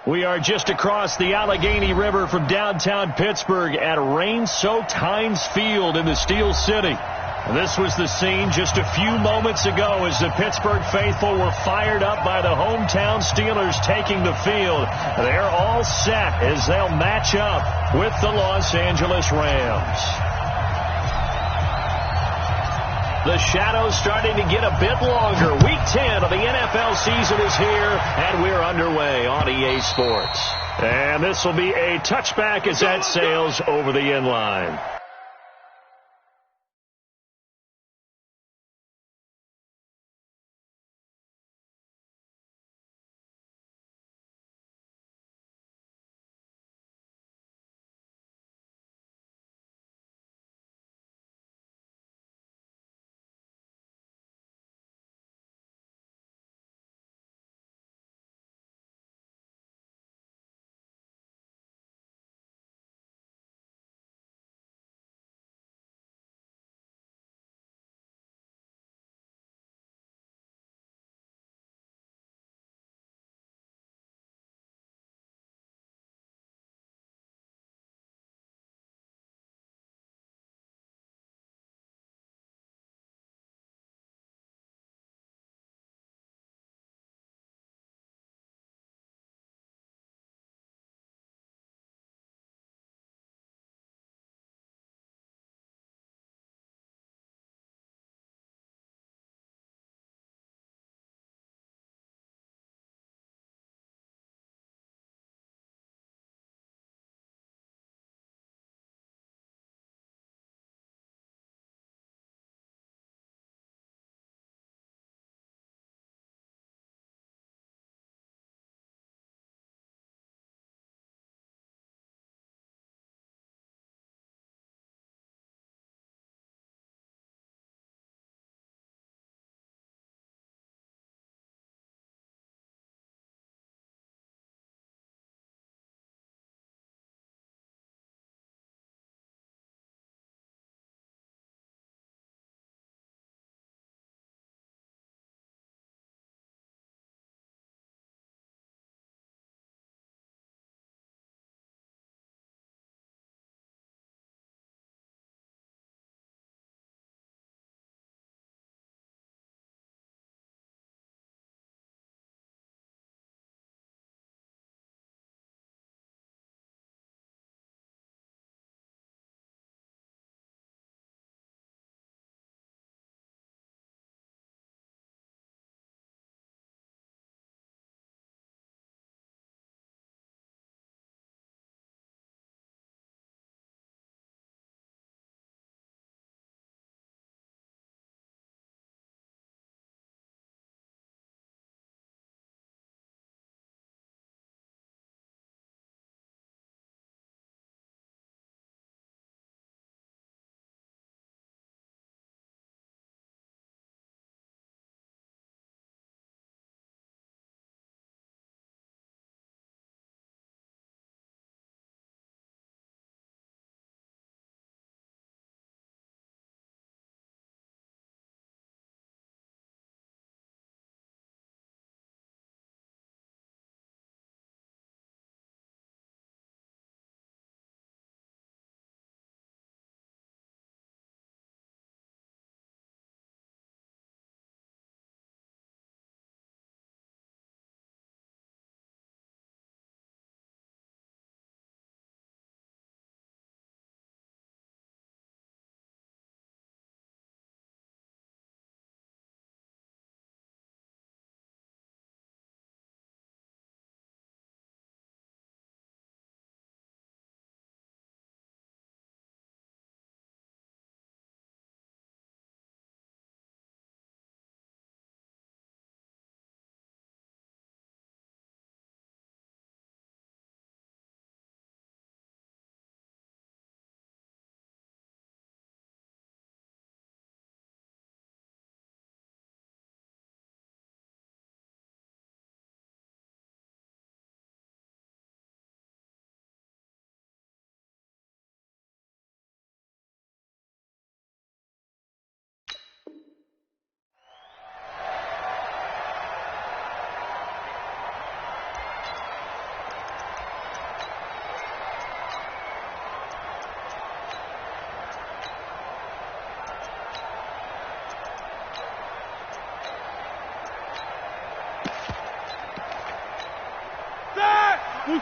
We are just across the Allegheny River from downtown Pittsburgh at rain-soaked Heinz Field in the Steel City. This was the scene just a few moments ago as the Pittsburgh faithful were fired up by the hometown Steelers taking the field. They're all set as they'll match up with the Los Angeles Rams. The shadow's starting to get a bit longer. Week 10 of the NFL season is here, and we're underway on EA Sports. And this will be a touchback as that sails over the end line.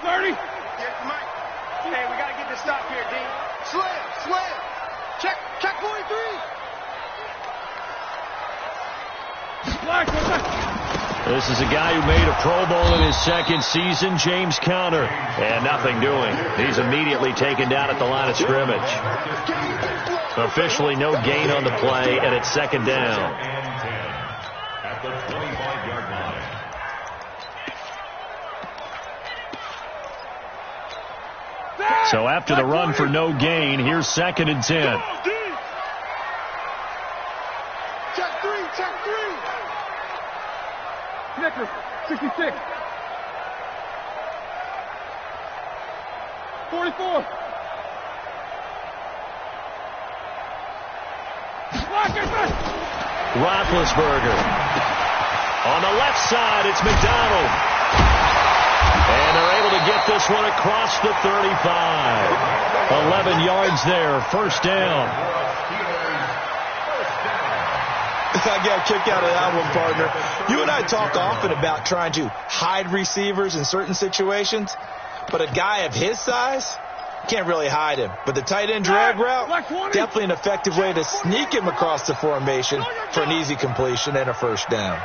230. Hey, we got to get this stop here, D. Slam. Check 43. This is a guy who made a Pro Bowl in his second season, James Conner. And nothing doing. He's immediately taken down at the line of scrimmage. Officially no gain on the play, and it's second down. At the 25-yard line. So after the run for no gain, here's second and 10. Check three. Snickers, 66. 44. Roethlisberger. On the left side, it's McDonald. And they're able to get this one across the 35. 11 yards there, first down. I got a kick out of that one, partner. You and I talk often about trying to hide receivers in certain situations, but a guy of his size can't really hide him. But the tight end drag route, definitely an effective way to sneak him across the formation for an easy completion and a first down.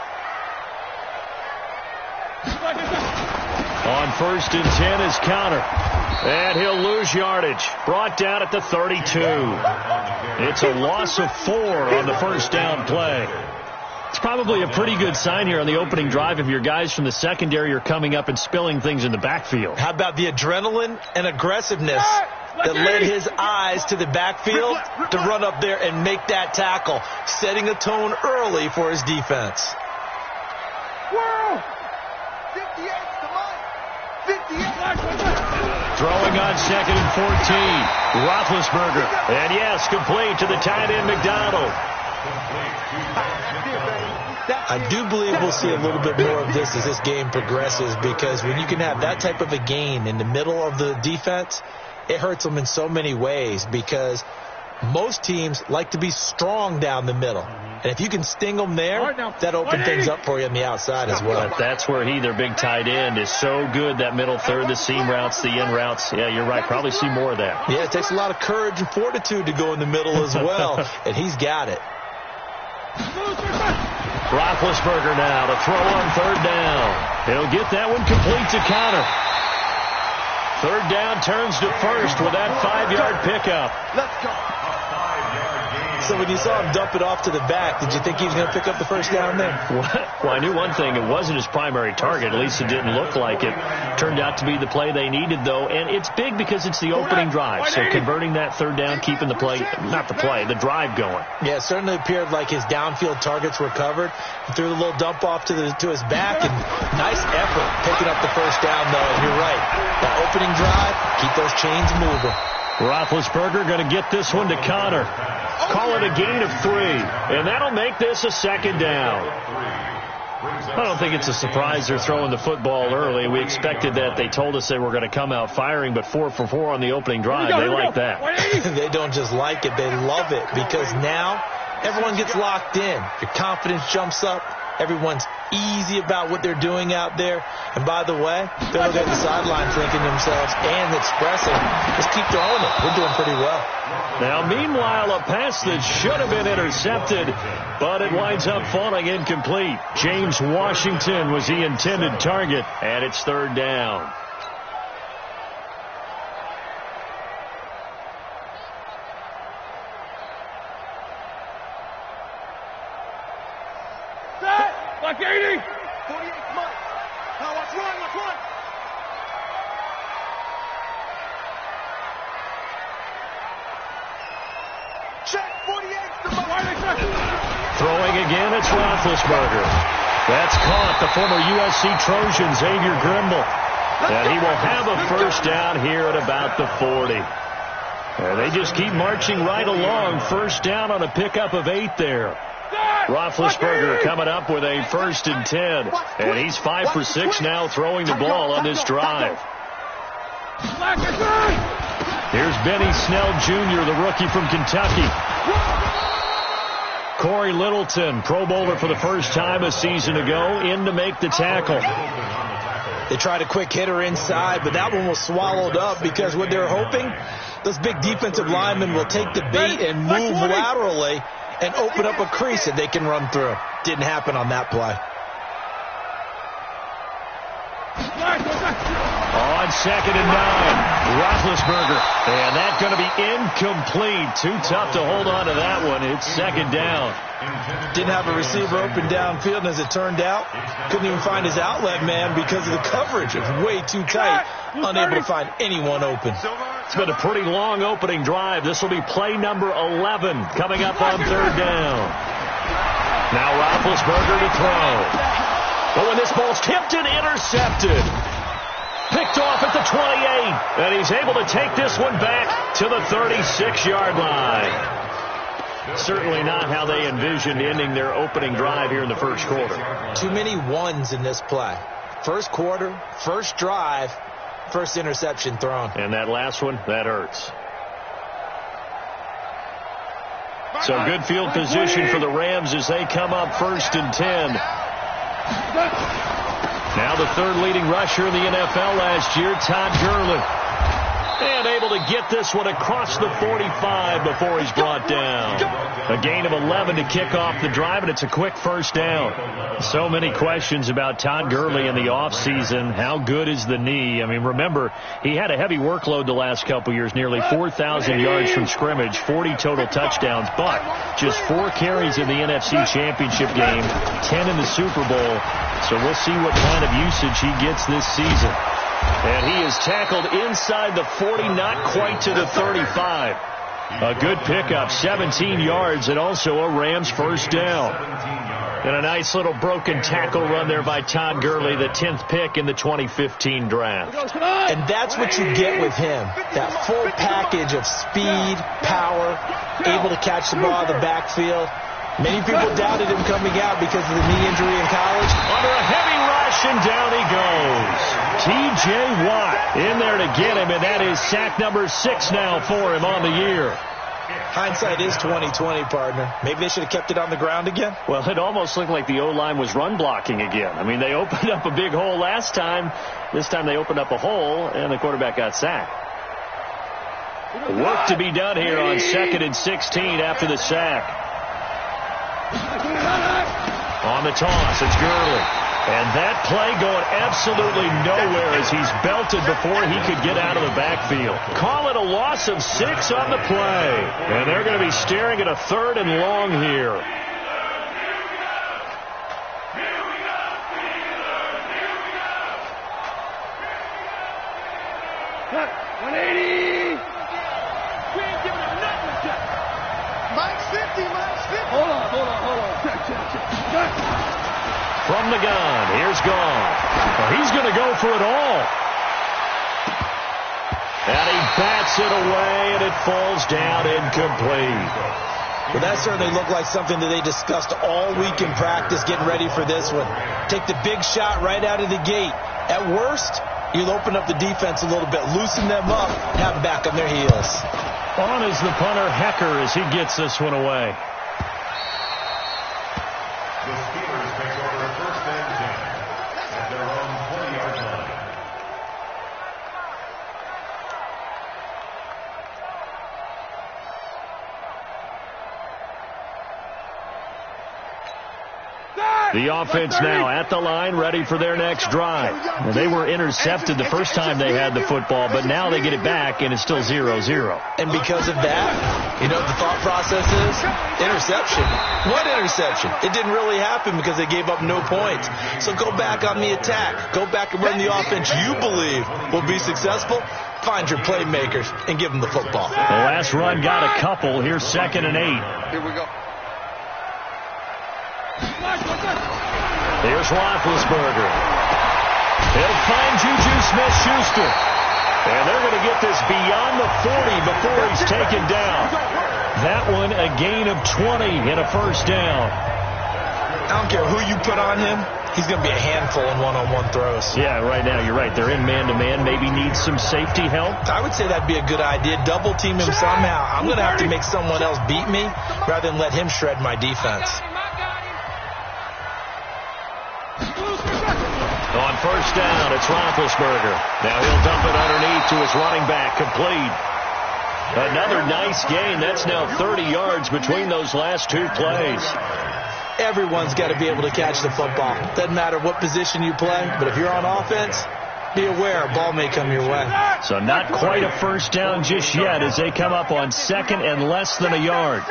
On first and 10 is Conner. And he'll lose yardage. Brought down at the 32. It's a loss of 4 on the first down play. It's probably a pretty good sign here on the opening drive if your guys from the secondary are coming up and spilling things in the backfield. How about the adrenaline and aggressiveness that led his eyes to the backfield to run up there and make that tackle, setting a tone early for his defense. Whoa! 58 to Mike. 58. Throwing on second and 14. Roethlisberger. And yes, complete to the tight end McDonald. I do believe we'll see a little bit more of this as this game progresses, because when you can have that type of a gain in the middle of the defense, it hurts them in so many ways, because most teams like to be strong down the middle. And if you can sting them there, that opens things up for you on the outside as well. That's where their big tight end, is so good, that middle third, the seam routes, the in routes. Yeah, you're right. Probably see more of that. Yeah, it takes a lot of courage and fortitude to go in the middle as well, and he's got it. Roethlisberger now to throw on third down. He'll get that one complete to Conner. Third down turns to first with that 5-yard pickup. Let's go. So when you saw him dump it off to the back, did you think he was going to pick up the first down there? Well, I knew one thing. It wasn't his primary target. At least it didn't look like it. Turned out to be the play they needed, though. And it's big because it's the opening drive. So converting that third down, keeping the play, not the play, the drive going. Yeah, it certainly appeared like his downfield targets were covered. He threw the little dump off to his back, and nice effort picking up the first down, though. And you're right. That opening drive, keep those chains moving. Roethlisberger going to get this one to Conner. Call it a gain of 3, and that'll make this a second down. I don't think it's a surprise they're throwing the football early. We expected that. They told us they were going to come out firing, but 4 for 4 on the opening drive. They like that. They don't just like it, they love it, because now everyone gets locked in. Your confidence jumps up. Everyone's easy about what they're doing out there. And by the way, they're looking at the sideline thinking to themselves and expressing, just keep throwing it. We're doing pretty well. Now, meanwhile, a pass that should have been intercepted, but it winds up falling incomplete. James Washington was the intended target, and it's third down. Like 80. 48 Mike. Now let's run. Check 48 to Mike. Throwing again, it's Roethlisberger. That's caught. The former USC Trojan, Xavier Grimble. And he will have a first down here at about the 40. And they just keep marching right along. First down on a pickup of 8 there. Roethlisberger coming up with a first and 10. And he's 5 for 6 now throwing the ball on this drive. Here's Benny Snell Jr., the rookie from Kentucky. Corey Littleton, Pro Bowler for the first time a season ago, in to make the tackle. They tried a quick hitter inside, but that one was swallowed up because what they're hoping, those big defensive linemen will take the bait and move laterally and open up a crease that they can run through. Didn't happen on that play. On 2nd and 9, Roethlisberger. And that's going to be incomplete. Too tough to hold on to that one. It's 2nd down. Didn't have a receiver open downfield, and as it turned out, couldn't even find his outlet man because of the coverage. It was way too tight, unable to find anyone open. It's been a pretty long opening drive. This will be play number 11 coming up on 3rd down. Now Roethlisberger to throw. Oh, and this ball's tipped and intercepted. Picked off at the 28, and he's able to take this one back to the 36-yard line. Certainly not how they envisioned ending their opening drive here in the first quarter. Too many ones in this play. First quarter, first drive, first interception thrown. And that last one, that hurts. So good field position for the Rams as they come up 1st and 10. Now the 3rd leading rusher in the NFL last year, Todd Gurley. And able to get this one across the 45 before he's brought down. A gain of 11 to kick off the drive, and it's a quick 1st down. So many questions about Todd Gurley in the offseason. How good is the knee? I mean, remember, he had a heavy workload the last couple years, nearly 4,000 yards from scrimmage, 40 total touchdowns, but just 4 carries in the NFC Championship game, 10 in the Super Bowl. So we'll see what kind of usage he gets this season. And he is tackled inside the 40, not quite to the 35. A good pickup, 17 yards, and also a Rams 1st down. And a nice little broken tackle run there by Todd Gurley, the 10th pick in the 2015 draft. And that's what you get with him, that full package of speed, power, able to catch the ball in the backfield. Many people doubted him coming out because of the knee injury in college. Under a heavy rush, and down he goes. T.J. Watt in there to get him, and that is sack number 6 now for him on the year. Hindsight is 20/20, partner. Maybe they should have kept it on the ground again. Well, it almost looked like the O-line was run blocking again. I mean, they opened up a big hole last time. This time they opened up a hole, and the quarterback got sacked. Work to be done here on 2nd and 16 after the sack. On the toss, it's Gurley. And that play going absolutely nowhere as he's belted before he could get out of the backfield. Call it a loss of 6 on the play. And they're going to be staring at a 3rd and long here. Cut. 180. We ain't giving him nothing to check. Mike's 50, Mike's 50. Hold on. Check. From the gun, here's Gone. Well, he's going to go for it all. And he bats it away, and it falls down incomplete. Well, that certainly looked like something that they discussed all week in practice getting ready for this one. Take the big shot right out of the gate. At worst, you'll open up the defense a little bit, loosen them up, have them back on their heels. On is the punter, Hecker, as he gets this one away. The Steelers take over 1st and 10 at their own 20-yard line. The offense now at the line, ready for their next drive. Well, they were intercepted the first time they had the football, but now they get it back, and it's still 0-0. And because of that, you know what the thought process is? Interception. What interception? It didn't really happen because they gave up no points. So go back on the attack. Go back and run the offense you believe will be successful. Find your playmakers and give them the football. The last run got a couple. Here's 2nd and 8. Here we go. Here's Roethlisberger. He'll find Juju Smith-Schuster. And they're going to get this beyond the 40 before he's taken down. That one a gain of 20 and a 1st down. I don't care who you put on him. He's going to be a handful in one-on-one throws. Yeah, right now you're right. They're in man-to-man. Maybe needs some safety help. I would say that'd be a good idea. Double team him somehow. I'm going to have to make someone else beat me rather than let him shred my defense. On first down. It's Roethlisberger. Now he'll dump it underneath to his running back. Complete. Another nice gain. That's now 30 yards between those last two plays. Everyone's got to be able to catch the football. Doesn't matter what position you play, but if you're on offense, be aware a ball may come your way. So not quite a first down just yet as they come up on second and less than a yard.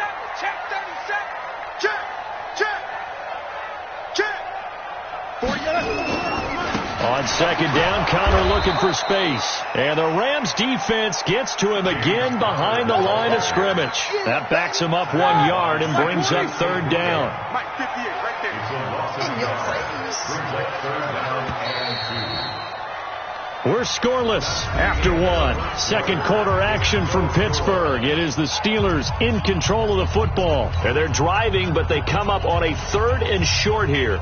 On second down, Connor looking for space. And the Rams defense gets to him again behind the line of scrimmage. That backs him up 1 yard and brings up third down. We're scoreless after one. Second quarter action from Pittsburgh. It is the Steelers in control of the football. And they're driving, but they come up on a third and short here.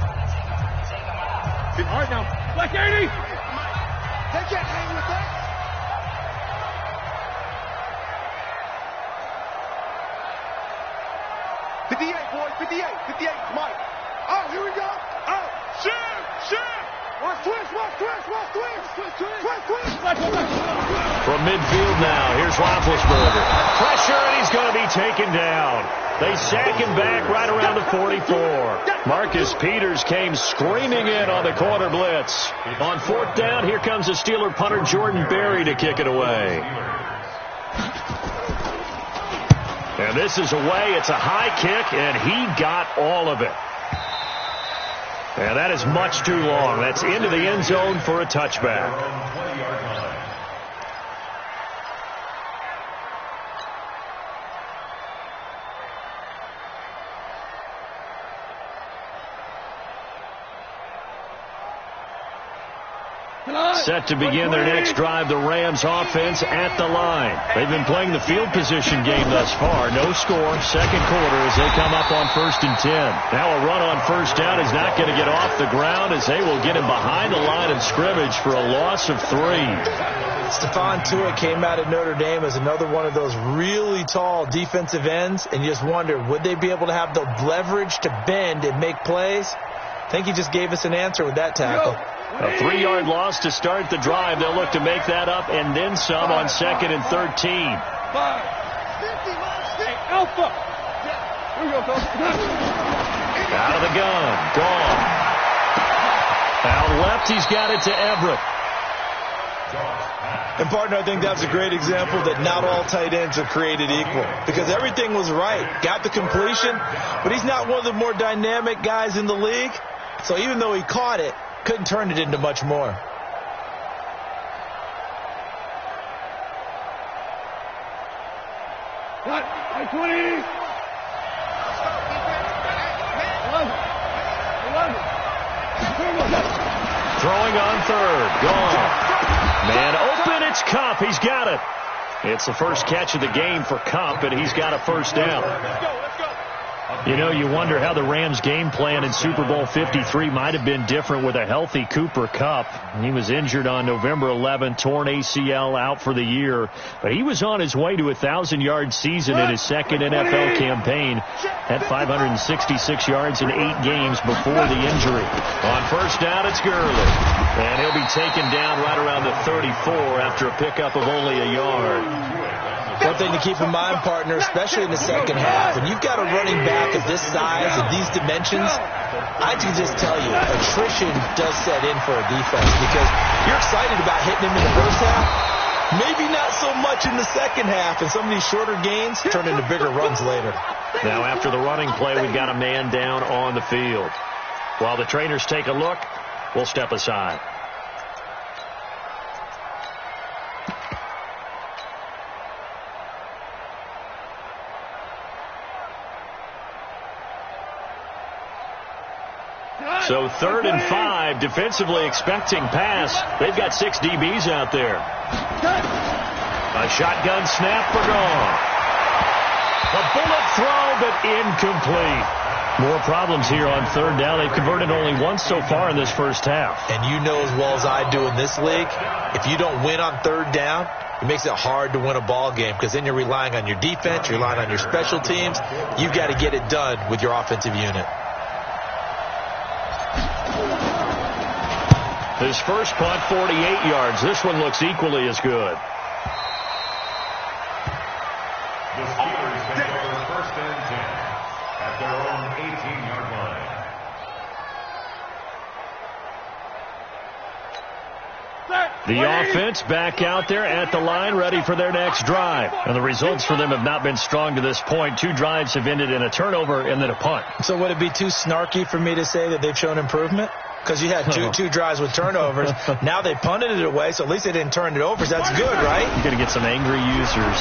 All right now. Black 80! They can't hang with that. 58, boy, 58, Mike. Oh, here we go. Oh, shit. Watch twist. From midfield now, here's Roethlisberger. Pressure, and he's going to be taken down. They sack him back right around the 44. Marcus Peters came screaming in on the corner blitz. On fourth down, here comes the Steeler punter Jordan Berry to kick it away. And this is away. It's a high kick, and he got all of it. And that is much too long. That's into the end zone for a touchback. Set to begin their next drive, the Rams offense at the line. They've been playing the field position game thus far. No score, second quarter as they come up on 1st and 10. Now a run on first down is not going to get off the ground as they will get him behind the line of scrimmage for a loss of 3. Stephon Tuitt came out of Notre Dame as another one of those really tall defensive ends, and you just wonder, would they be able to have the leverage to bend and make plays? I think he just gave us an answer with that tackle. A 3-yard loss to start the drive. They'll look to make that up and then some on 2nd and 13. Alpha. Out of the gun. Gone. Out left, he's got it to Everett. And, partner, I think that's a great example that not all tight ends are created equal because everything was right. Got the completion, but he's not one of the more dynamic guys in the league. So even though he caught it, couldn't turn it into much more. Got 20. Throwing on third. Gone. Man open, it's Cup. He's got it. It's the first catch of the game for Cup, and he's got a first down. Let's go. You know, you wonder how the Rams' game plan in Super Bowl 53 might have been different with a healthy Cooper Kupp. He was injured on November 11th, torn ACL, out for the year. But he was on his way to a 1,000-yard season in his second NFL campaign. Had 566 yards in 8 games before the injury. On first down, it's Gurley. And he'll be taken down right around the 34 after a pickup of only a yard. One thing to keep in mind, partner, especially in the second half, when you've got a running back of this size and these dimensions, I can just tell you, attrition does set in for a defense because you're excited about hitting him in the first half, maybe not so much in the second half, and some of these shorter gains turn into bigger runs later. Now, after the running play, we've got a man down on the field. While the trainers take a look, we'll step aside. So 3rd and 5, defensively expecting pass. They've got 6 DBs out there. A shotgun snap for Gone. A bullet throw, but incomplete. More problems here on 3rd down. They've converted only once so far in this first half. And you know as well as I do in this league, if you don't win on 3rd down, it makes it hard to win a ball game because then you're relying on your defense, you're relying on your special teams. You've got to get it done with your offensive unit. His first punt, 48 yards. This one looks equally as good. The Steelers take over first and 10 at their own 18-yard line. The offense back out there at the line, ready for their next drive. And the results for them have not been strong to this point. 2 drives have ended in a turnover and then a punt. So would it be too snarky for me to say that they've shown improvement? Because you had two drives with turnovers. Now they punted it away, so at least they didn't turn it over. So that's good, right? You're going to get some angry users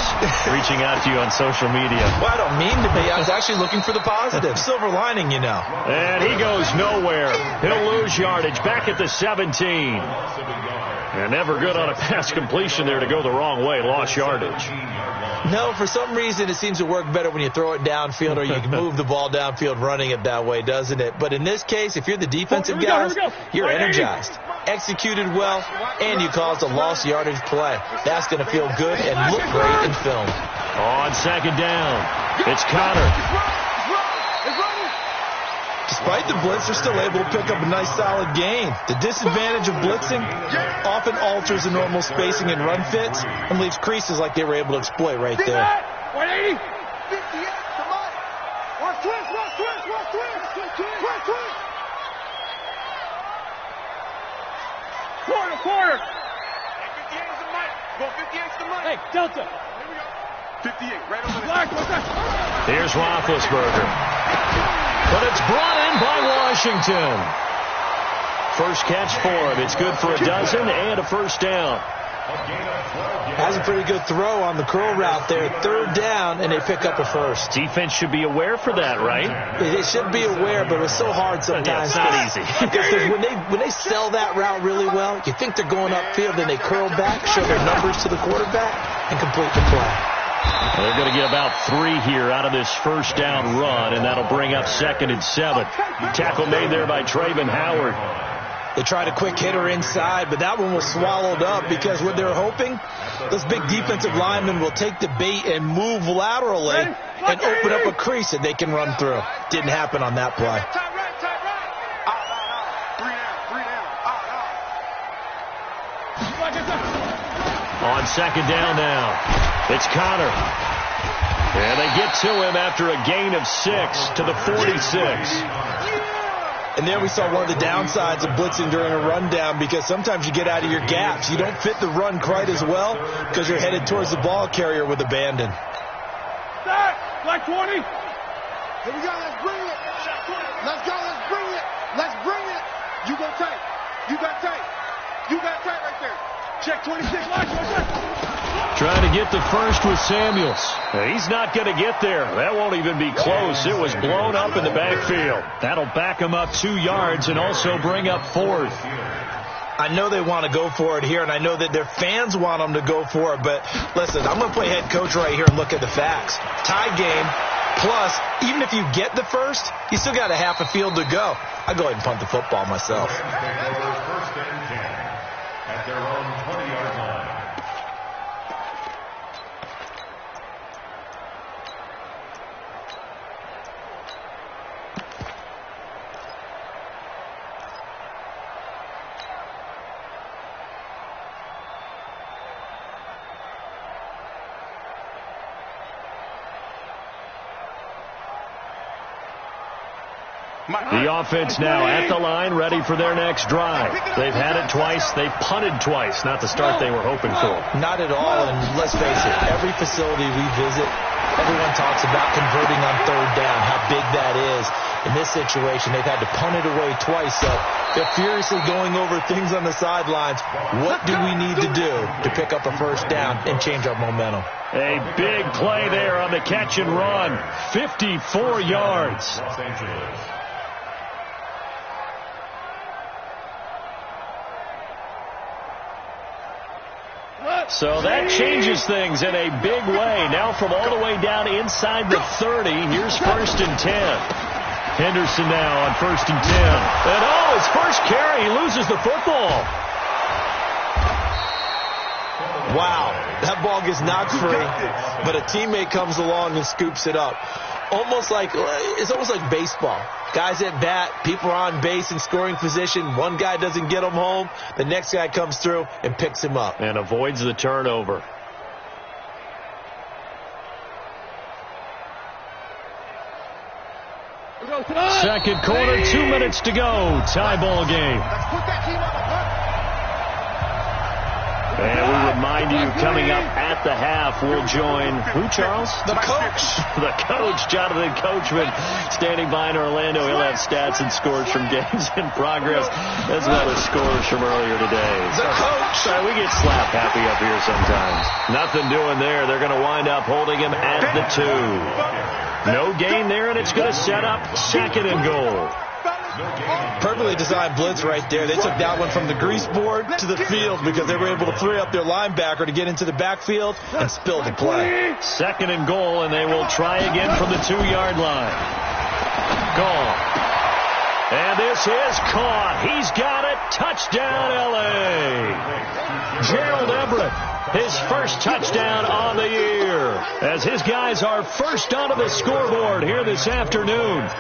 reaching out to you on social media. Well, I don't mean to be. I was actually looking for the positive. Silver lining, you know. And he goes nowhere. He'll lose yardage back at the 17. And never good on a pass completion there to go the wrong way. Lost yardage. No, for some reason it seems to work better when you throw it downfield or you can move the ball downfield running it that way, doesn't it? But in this case, if you're the defensive guys, you're energized, executed well, and you caused a lost yardage play. That's going to feel good and look great in film. On second down, it's Connor. Despite the blitz, they're still able to pick up a nice solid gain. The disadvantage of blitzing often alters the normal spacing and run fits and leaves creases like they were able to exploit right there. 180. 58 to Mike. Watch twist. Quarter. 58 to Mike. Go 58 to Mike. Hey, Delta. Here we go. 58, right over there. Here's Roethlisberger. But it's brought in by Washington. First catch for him. It's good for a dozen and a first down. Has a pretty good throw on the curl route there. Third down, and they pick up a first. Defense should be aware for that, right? They should be aware, but it's so hard sometimes. Yeah, it's not easy. Because when they sell that route really well, you think they're going upfield, then they curl back, show their numbers to the quarterback, and complete the play. They're going to get about 3 here out of this first down run, and that'll bring up 2nd and 7. Tackle made there by Trayvon Howard. They tried a quick hitter inside, but that one was swallowed up because what they're hoping, those big defensive linemen will take the bait and move laterally and open up a crease that they can run through. Didn't happen on that play. On second down now. It's Connor. And they get to him after a gain of 6 to the 46. And there we saw one of the downsides of blitzing during a rundown because sometimes you get out of your gaps. You don't fit the run quite as well because you're headed towards the ball carrier with abandon. Black 20. Here we go. Let's bring it. Let's go. Let's bring it. Let's bring it. You go tight. You got tight. You got tight right there. Check 26. Trying to get the first with Samuels. He's not going to get there. That won't even be close. It was blown up in the backfield. That'll back him up 2 yards and also bring up 4th. I know they want to go for it here, and I know that their fans want them to go for it, but listen, I'm going to play head coach right here and look at the facts. Tie game, plus, even if you get the first, you still got a half a field to go. I'll go ahead and punt the football myself. First and 10 at their own 20-yard line. The offense now at the line, ready for their next drive. They've had it twice. They've punted twice. Not the start they were hoping for. Not at all, and let's face it, every facility we visit, everyone talks about converting on third down, how big that is. In this situation, they've had to punt it away twice, so they're furiously going over things on the sidelines. What do we need to do to pick up a first down and change our momentum? A big play there on the catch and run. 54 yards. Los Angeles. So that changes things in a big way. Now from all the way down inside the 30, here's 1st and 10. Henderson now on 1st and 10. And his first carry, he loses the football. Wow, that ball gets knocked free, but a teammate comes along and scoops it up. It's almost like baseball. Guys at bat, people are on base in scoring position. One guy doesn't get him home. The next guy comes through and picks him up. And avoids the turnover. Second quarter, 2 minutes to go. Tie ball game. And we remind you, coming up at the half, we'll join who, Charles? The coach. The coach, Jonathan Coachman, standing by in Orlando. He'll have stats and scores from games in progress, as well as scores from earlier today. The coach. Sorry, we get slap happy up here sometimes. Nothing doing there. They're going to wind up holding him at the 2. No gain there, and it's going to set up second and goal. Perfectly designed blitz right there. They took that one from the grease board to the field because they were able to free up their linebacker to get into the backfield and spill the play. Second and goal, and they will try again from the 2-yard line. Gone. And this is caught. He's got it. Touchdown, L.A. Gerald Everett, his first touchdown on the year, as his guys are first onto the scoreboard here this afternoon.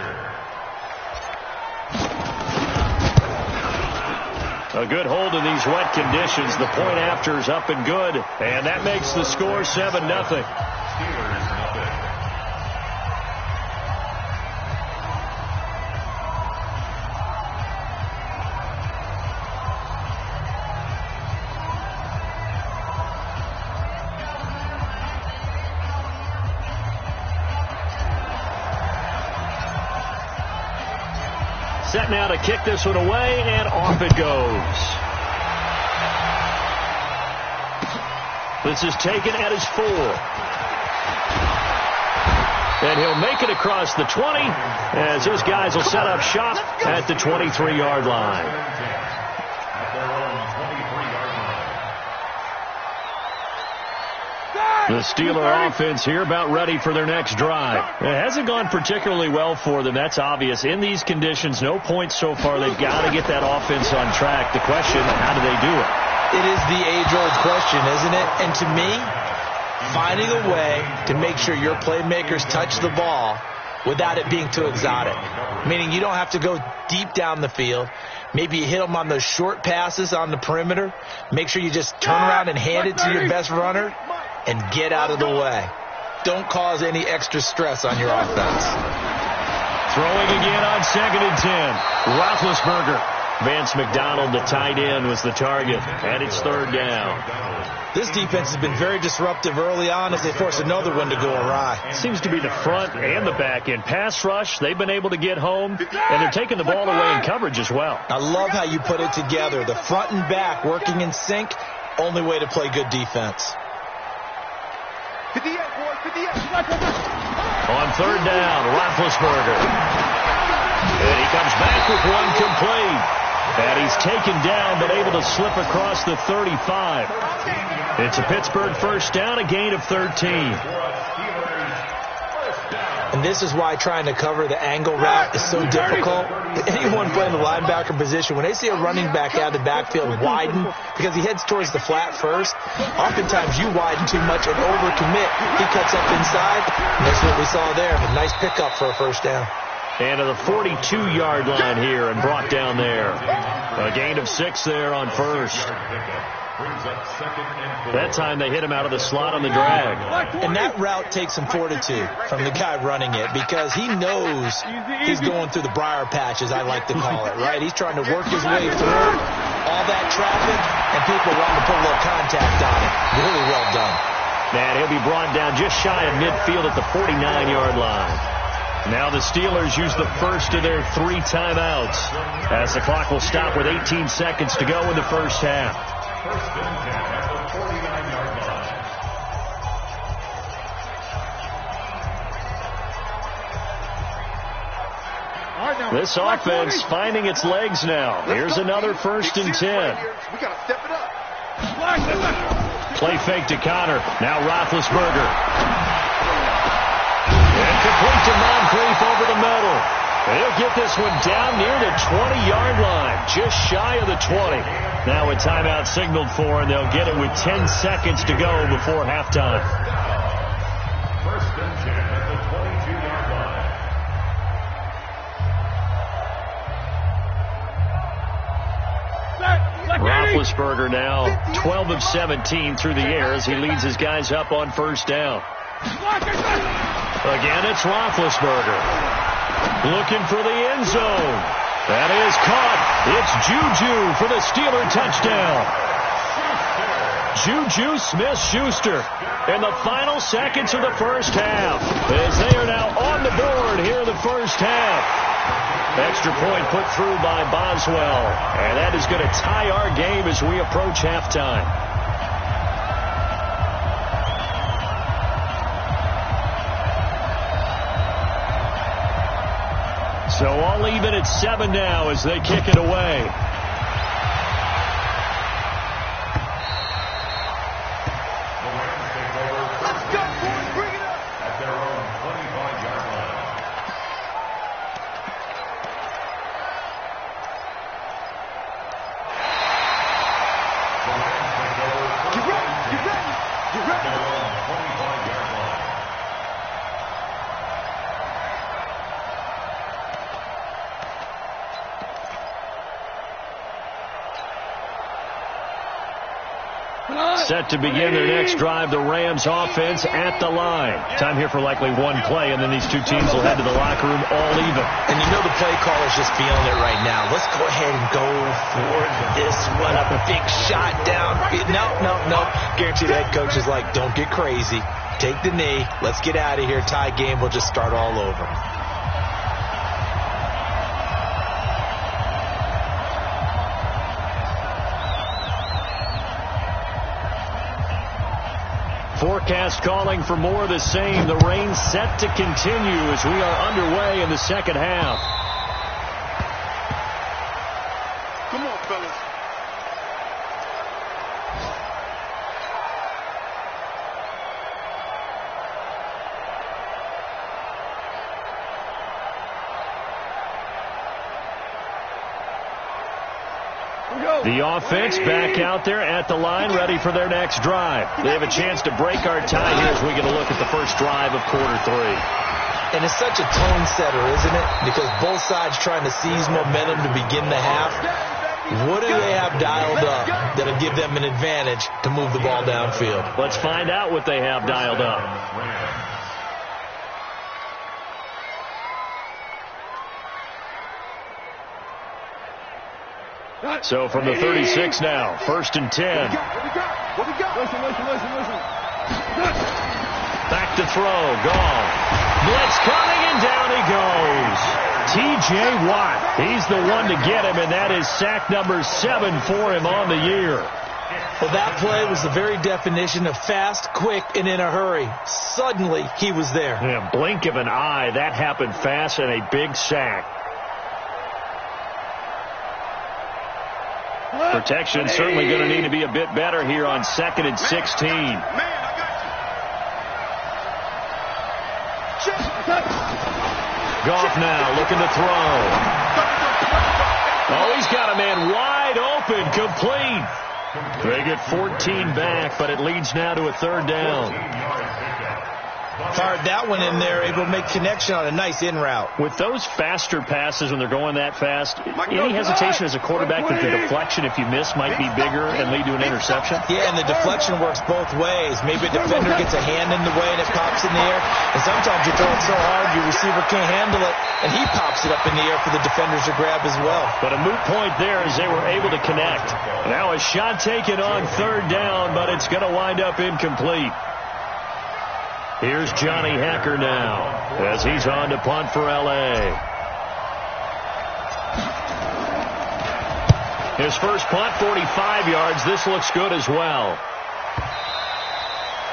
A good hold in these wet conditions. The point after is up and good, and that makes the score 7-0. Set now to kick this one away, and off it goes. This is taken at his 4. And he'll make it across the 20, as his guys will set up shop at the 23-yard line. The Steeler offense here about ready for their next drive. It hasn't gone particularly well for them. That's obvious. In these conditions, no points so far. They've got to get that offense on track. The question, how do they do it? It is the age-old question, isn't it? And to me, finding a way to make sure your playmakers touch the ball without it being too exotic. Meaning you don't have to go deep down the field. Maybe you hit them on those short passes on the perimeter. Make sure you just turn around and hand it to your best runner and get out of the way. Don't cause any extra stress on your offense. Throwing again on 2nd and 10. Roethlisberger. Vance McDonald, the tight end, was the target, and it's 3rd down. This defense has been very disruptive early on as they force another one to go awry. Seems to be the front and the back end. Pass rush, they've been able to get home, and they're taking the ball away in coverage as well. I love how you put it together. The front and back working in sync, only way to play good defense. 58, boys, 58. On 3rd down, Roethlisberger. And he comes back with one complete. And he's taken down, but able to slip across the 35. It's a Pittsburgh first down, a gain of 13. And this is why trying to cover the angle route is so difficult. Anyone playing the linebacker position, when they see a running back out of the backfield widen, because he heads towards the flat first, oftentimes you widen too much and overcommit. He cuts up inside, and that's what we saw there. A nice pickup for a first down. And to the 42-yard line here and brought down there. A gain of 6 there on first. That time they hit him out of the slot on the drag. And that route takes some fortitude from the guy running it because he knows he's going through the briar patch, as I like to call it, right? He's trying to work his way through all that traffic, and people want to put a little contact on it. Really well done. And he'll be brought down just shy of midfield at the 49-yard line. Now the Steelers use the first of their 3 timeouts as the clock will stop with 18 seconds to go in the first half. First and 10 at the 49-yard line. This offense finding its legs now. Here's another 1st and 10. We got to step it up. Play fake to Connor. Now Roethlisberger. And complete to Moncrief over the middle. They'll get this one down near the 20-yard line, just shy of the 20. Now a timeout signaled for, and they'll get it with 10 seconds to go before halftime. First and 10 at the 22-yard line. Roethlisberger now 12 of 17 through the air as he leads his guys up on first down. Again, it's Roethlisberger looking for the end zone. That is caught. It's Juju for the Steeler touchdown. Juju Smith-Schuster in the final seconds of the first half as they are now on the board here in the first half. Extra point put through by Boswell. And that is going to tie our game as we approach halftime. So all even at 7 now as they kick it away. Let's go, boys. Bring it up. At their own 25-yard line. Get ready. Get ready. Get ready. Their own 25-yard line. Set to begin their next drive, the Rams offense at the line. Time here for likely one play, and then these two teams will head to the locker room all even. And you know the play caller's just feeling it right now. Let's go ahead and go for this one. A big shot down. No. Guaranteed the head coach is like, don't get crazy. Take the knee. Let's get out of here. Tie game. We'll just start all over. Forecast calling for more of the same. The rain set to continue as we are underway in the second half. Come on, fellas. The offense back out there at the line, ready for their next drive. They have a chance to break our tie here as we get a look at the first drive of quarter 3. And it's such a tone setter, isn't it? Because both sides trying to seize momentum to begin the half. What do they have dialed up that'll give them an advantage to move the ball downfield? Let's find out what they have dialed up. So from the 36 now, first and 10. What we got? Listen. Back to throw, gone. Blitz coming, and down he goes. T.J. Watt, he's the one to get him, and that is sack number 7 for him on the year. Well, that play was the very definition of fast, quick, and in a hurry. Suddenly, he was there. Yeah, blink of an eye, that happened fast, and a big sack. Protection certainly going to need to be a bit better here on 2nd and 16. Goff now looking to throw. Oh, he's got a man wide open, complete. They get 14 back, but it leads now to a 3rd down. Fired that one in there, able to make connection on a nice in route. With those faster passes when they're going that fast, any hesitation as a quarterback that the deflection, if you miss, might be bigger and lead to an interception? Yeah, and the deflection works both ways. Maybe a defender gets a hand in the way and it pops in the air. And sometimes you throw it so hard your receiver can't handle it, and he pops it up in the air for the defenders to grab as well. But a moot point there as they were able to connect. Now a shot taken on 3rd down, but it's going to wind up incomplete. Here's Johnny Hacker now as he's on to punt for L.A. His first punt, 45 yards. This looks good as well.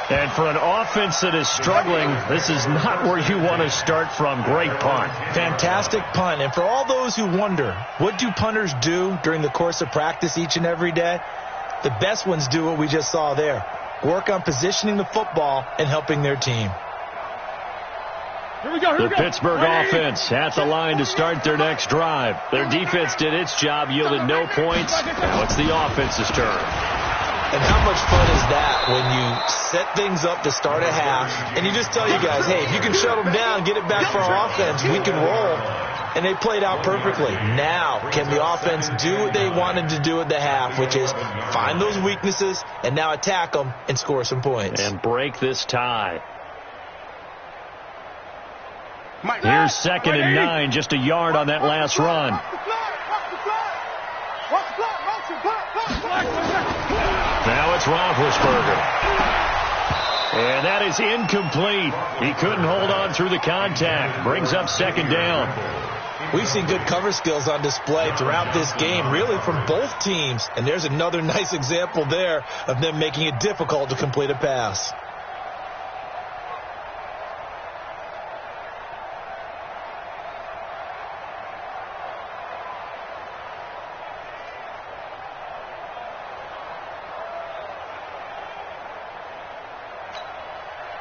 And for an offense that is struggling, this is not where you want to start from. Great punt. Fantastic punt. And for all those who wonder, what do punters do during the course of practice each and every day? The best ones do what we just saw there. Work on positioning the football and helping their team. The Pittsburgh offense at the line to start their next drive. Their defense did its job, yielded no points. Now it's the offense's turn. And how much fun is that when you set things up to start a half, and you just tell you guys, hey, if you can shut them down, get it back for our offense, we can roll. And they played out perfectly. Now, can the offense do what they wanted to do at the half, which is find those weaknesses and now attack them and score some points. And break this tie. Here's 2nd and 9, just a yard on that last run. Now it's Roethlisberger. And that is incomplete. He couldn't hold on through the contact. Brings up 2nd down. We've seen good cover skills on display throughout this game, really from both teams. And there's another nice example there of them making it difficult to complete a pass.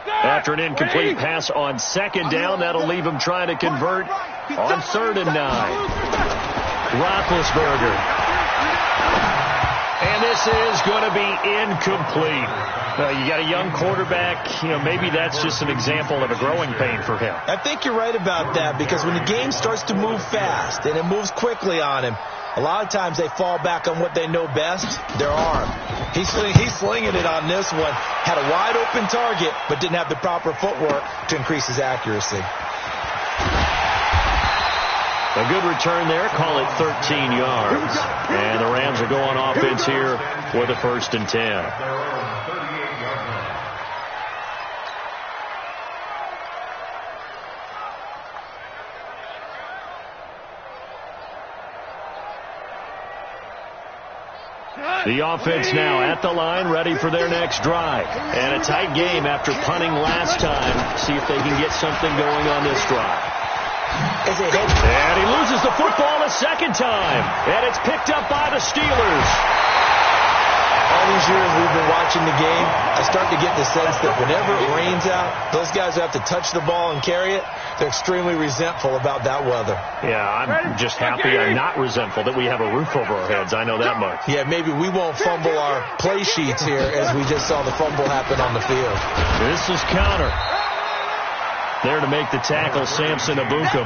After an incomplete pass on 2nd down, that'll leave him trying to convert on 3rd and 9. Roethlisberger. And this is going to be incomplete. You got a young quarterback. Maybe that's just an example of a growing pain for him. I think you're right about that, because when the game starts to move fast and it moves quickly on him, a lot of times they fall back on what they know best, their arm. He's slinging it on this one. Had a wide open target, but didn't have the proper footwork to increase his accuracy. A good return there. Call it 13 yards. And the Rams are going offense here for the 1st and 10. The offense now at the line, ready for their next drive. And a tight game after punting last time. See if they can get something going on this drive. And he loses the football a 2nd time. And it's picked up by the Steelers. All these years we've been watching the game, I start to get the sense that whenever it rains out, those guys who have to touch the ball and carry it, they're extremely resentful about that weather. Yeah, I'm just happy I'm not resentful that we have a roof over our heads. I know that much. Yeah, maybe we won't fumble our play sheets here as we just saw the fumble happen on the field. This is counter. There to make the tackle, Samson Abuka.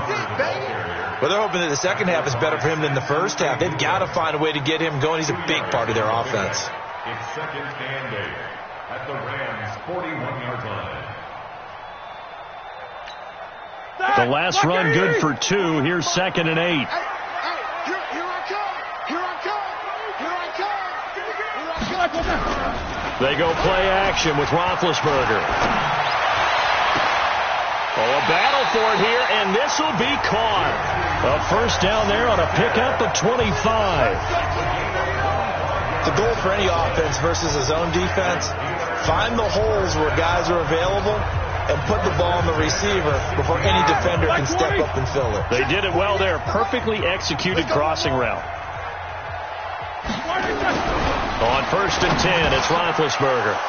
Well, they're hoping that the second half is better for him than the first half. They've got to find a way to get him going. He's a big part of their offense. It's 2nd and 8 at the Rams' 41-yard line. The last run good for 2. Here's 2nd and 8. Here I come. They go play action with Roethlisberger. A battle for it here, and this will be caught. A 1st down there on a pickup of 25. The goal for any offense versus his own defense, find the holes where guys are available and put the ball on the receiver before any defender can step up and fill it. They did it well there. Perfectly executed crossing route. On 1st and 10, it's Roethlisberger.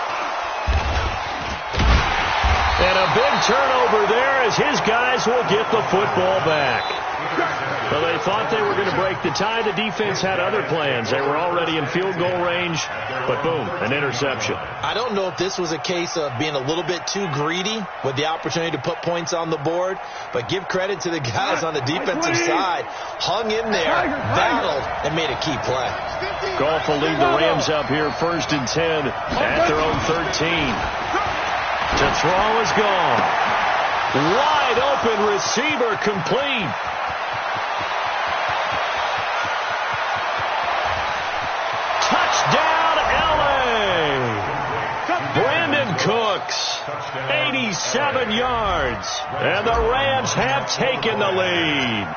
And a big turnover there as his guys will get the football back. Well, they thought they were going to break the tie. The defense had other plans. They were already in field goal range, but boom, an interception. I don't know if this was a case of being a little bit too greedy with the opportunity to put points on the board, but give credit to the guys on the defensive side. Hung in there, battled, and made a key play. Goff will lead the Rams up here 1st and 10 at their own 13. To throw is gone. Wide open receiver complete. Touchdown, LA. Brandon Cooks, 87 yards. And the Rams have taken the lead.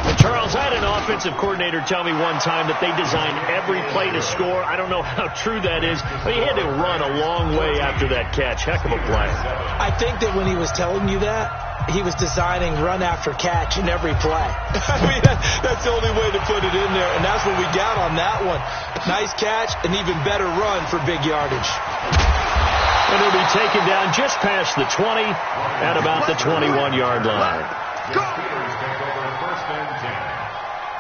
And Charles, I had an offensive coordinator tell me one time that they designed every play to score. I don't know how true that is, but he had to run a long way after that catch. Heck of a play. I think that when he was telling you that, he was designing run after catch in every play. I mean, that's the only way to put it in there, and that's what we got on that one. Nice catch, an even better run for big yardage. And it'll be taken down just past the 20 at about the 21-yard line. The Steelers take over 1st and 10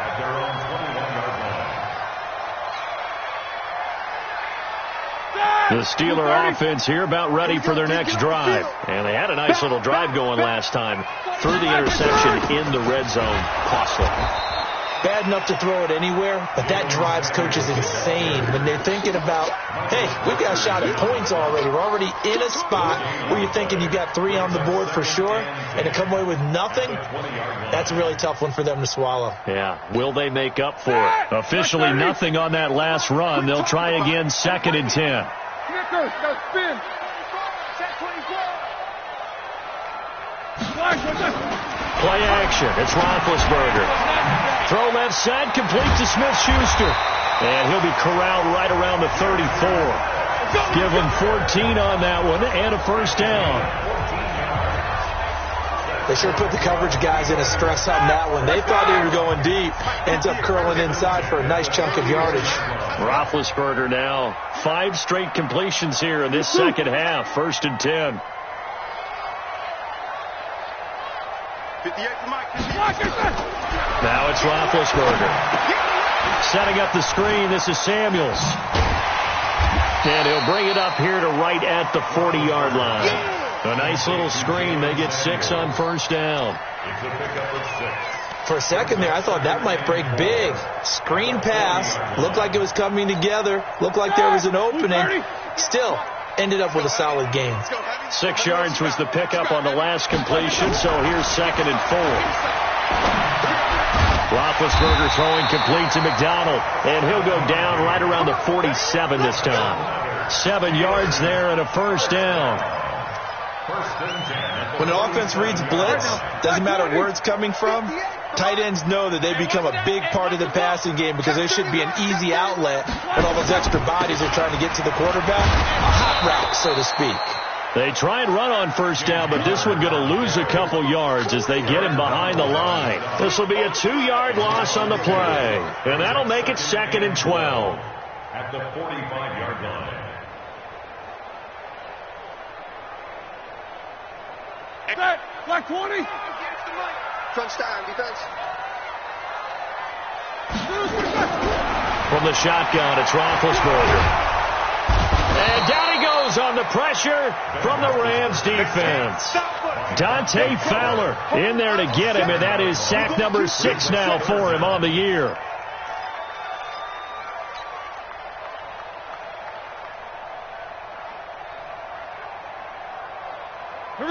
at their own 21-yard line. The Steeler offense here about ready for their next drive. And they had a nice little drive going last time. Through the interception in the red zone. Costly. Bad enough to throw it anywhere, but that drives coaches insane when they're thinking about, hey, we've got a shot at points already. We're already in a spot where you're thinking you've got 3 on the board for sure, and to come away with nothing, that's a really tough one for them to swallow. Yeah, will they make up for it? Officially nothing on that last run. They'll try again 2nd and 10. Play action. It's Roethlisberger. Throw left side, complete to Smith-Schuster. And he'll be corralled right around the 34. Give him 14 on that one and a 1st down. They sure put the coverage guys in a stress on that one. They thought they were going deep. Ends up curling inside for a nice chunk of yardage. Roethlisberger now 5 straight completions here in this second half. 1st and 10. 58 for Mike. Now it's Roethlisberger. Setting up the screen. This is Samuels. And he'll bring it up here to right at the 40-yard line. A nice little screen. They get 6 on 1st down. It's a pickup of 6. For a second there, I thought that might break big. Screen pass. Looked like it was coming together. Looked like there was an opening. Still ended up with a solid gain. 6 yards was the pickup on the last completion, so here's 2nd and 4. Roethlisberger throwing complete to McDonald, and he'll go down right around the 47 this time. 7 yards there and a 1st down. When an offense reads blitz, doesn't matter where it's coming from, tight ends know that they become a big part of the passing game because there should be an easy outlet when all those extra bodies are trying to get to the quarterback. A hot route, so to speak. They try and run on 1st down, but this one going to lose a couple yards as they get him behind the line. This will be a 2-yard loss on the play, and that'll make it 2nd and 12. At the 45-yard line. Black 20. Crunch time, defense. From the shotgun, it's Roethlisberger. And down he goes on the pressure from the Rams defense. Dante Fowler in there to get him, and that is sack number 6 now for him on the year.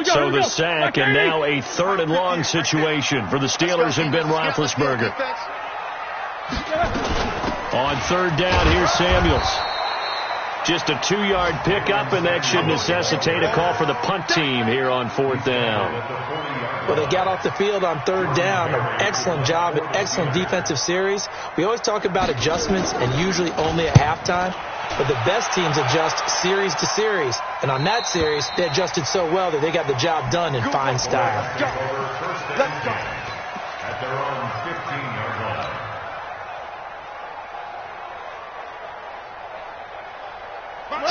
So the sack, and now a 3rd and long situation for the Steelers and Ben Roethlisberger. On 3rd down, here's Samuels. Just a 2-yard pickup, and that should necessitate a call for the punt team here on 4th down. Well, they got off the field on 3rd down. An excellent job, an excellent defensive series. We always talk about adjustments, and usually only at halftime. But the best teams adjust series to series. And on that series, they adjusted so well that they got the job done in fine style. Let's go. At their own 15-yard line.